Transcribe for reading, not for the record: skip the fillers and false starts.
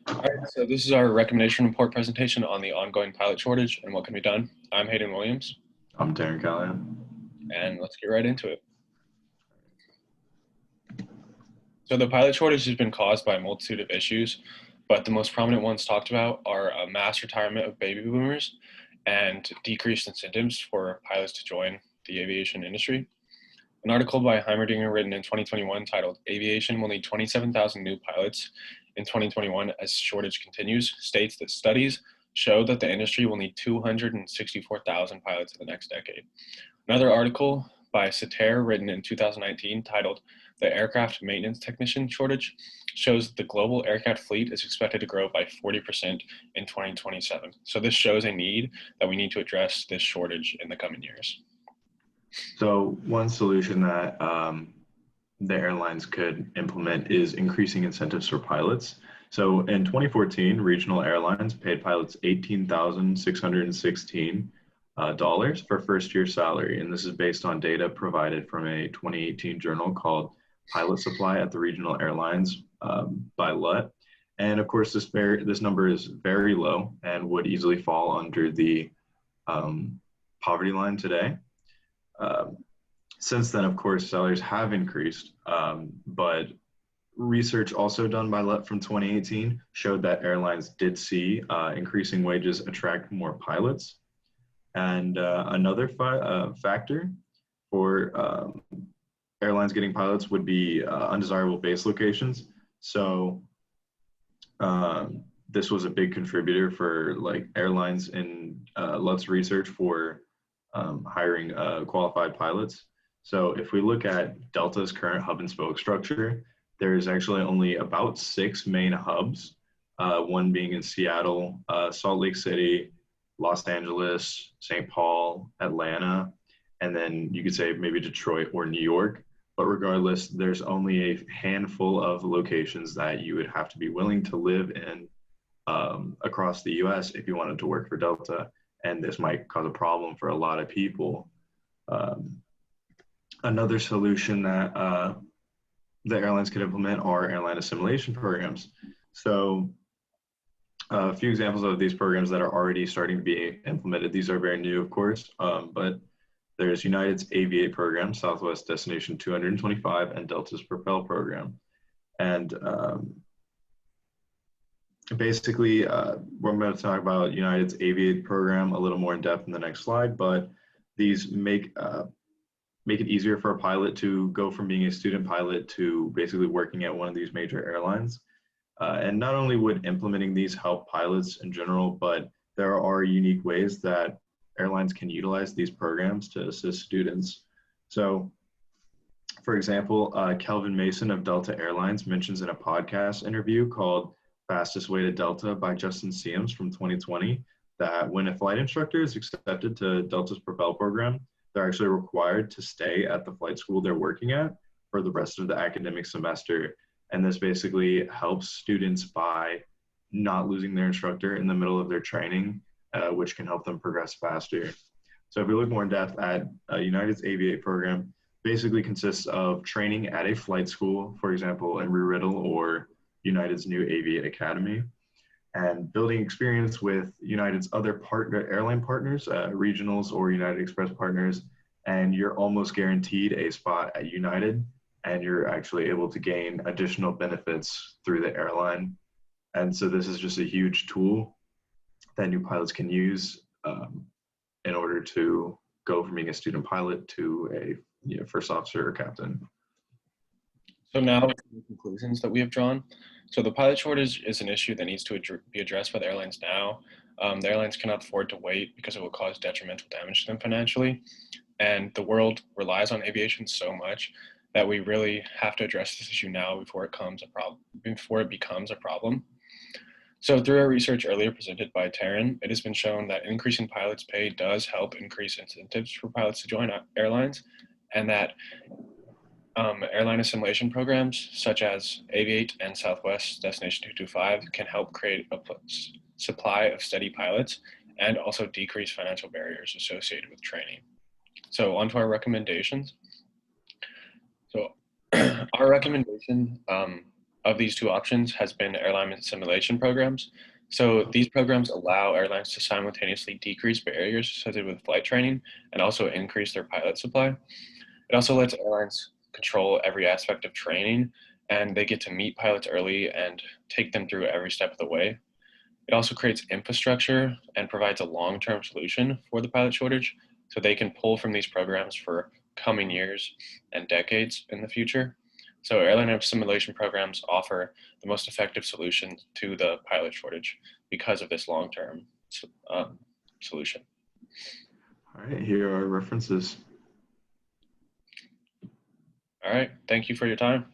All right, so this is our recommendation report presentation on the ongoing pilot shortage and what can be done. I'm Hayden Williams, I'm Darren Callahan. and let's get right into it. So the pilot shortage has been caused by a multitude of issues, but the most prominent ones talked about are mass retirement of baby boomers and decreased incentives for pilots to join the aviation industry. An article by Heimerdinger written in 2021 titled "Aviation Will Need 27,000 New Pilots in 2021 as Shortage Continues" states that studies show that the industry will need 264,000 pilots in the next decade. Another article by Sater written in 2019 titled "The Aircraft Maintenance Technician Shortage" shows that the global aircraft fleet is expected to grow by 40% in 2027. So this shows a need that we need to address this shortage in the coming years. So one solution that the airlines could implement is increasing incentives for pilots. So in 2014, regional airlines paid pilots $18,616 for first year salary. And this is based on data provided from a 2018 journal called Pilot Supply at the Regional Airlines by LUT. And of course, this number is very low and would easily fall under the poverty line today. Since then, of course, salaries have increased, but research also done by LUT from 2018 showed that airlines did see increasing wages attract more pilots. And another factor for airlines getting pilots would be undesirable base locations. So this was a big contributor for like airlines in LUT's research for hiring qualified pilots. So if we look at Delta's current hub and spoke structure, there's actually only about 6 main hubs, one being in Seattle, Salt Lake City, Los Angeles, St. Paul, Atlanta, and then you could say maybe Detroit or New York. But regardless, there's only a handful of locations that you would have to be willing to live in across the US if you wanted to work for Delta. And this might cause a problem for a lot of people. Another solution that the airlines could implement are airline assimilation programs. So a few examples of these programs that are already starting to be implemented. These are very new, of course, but there's United's Aviate program, Southwest Destination 225, and Delta's Propel program. And basically, we're going to talk about United's Aviate program a little more in depth in the next slide, but these make it easier for a pilot to go from being a student pilot to basically working at one of these major airlines. And not only would implementing these help pilots in general, but there are unique ways that airlines can utilize these programs to assist students. So, for example, Kelvin Mason of Delta Airlines mentions in a podcast interview called Fastest Way to Delta by Justin Seams from 2020 that when a flight instructor is accepted to Delta's Propel program, they're actually required to stay at the flight school they're working at for the rest of the academic semester. And this basically helps students by not losing their instructor in the middle of their training, which can help them progress faster. So if we look more in depth at United's Aviate program, basically consists of training at a flight school, for example, Embry-Riddle or United's new Aviate Academy, and building experience with United's other airline partners, regionals or United Express partners, and you're almost guaranteed a spot at United, and you're actually able to gain additional benefits through the airline. And so this is just a huge tool that new pilots can use in order to go from being a student pilot to a first officer or captain. So now the conclusions that we have drawn. So the pilot shortage is an issue that needs to be addressed by the airlines now. The airlines cannot afford to wait because it will cause detrimental damage to them financially. And the world relies on aviation so much that we really have to address this issue now before it becomes a problem. So through our research earlier presented by Taryn, it has been shown that increasing pilots' pay does help increase incentives for pilots to join airlines, and that airline assimilation programs such as Aviate and Southwest Destination 225 can help create a supply of steady pilots and also decrease financial barriers associated with training. So on to our recommendations. So our recommendation of these two options has been airline simulation programs. So these programs allow airlines to simultaneously decrease barriers associated with flight training and also increase their pilot supply. It also lets airlines control every aspect of training, and they get to meet pilots early and take them through every step of the way. It also creates infrastructure and provides a long-term solution for the pilot shortage, so they can pull from these programs for coming years and decades in the future. So airline simulation programs offer the most effective solution to the pilot shortage because of this long-term solution. All right, here are references. All right, thank you for your time.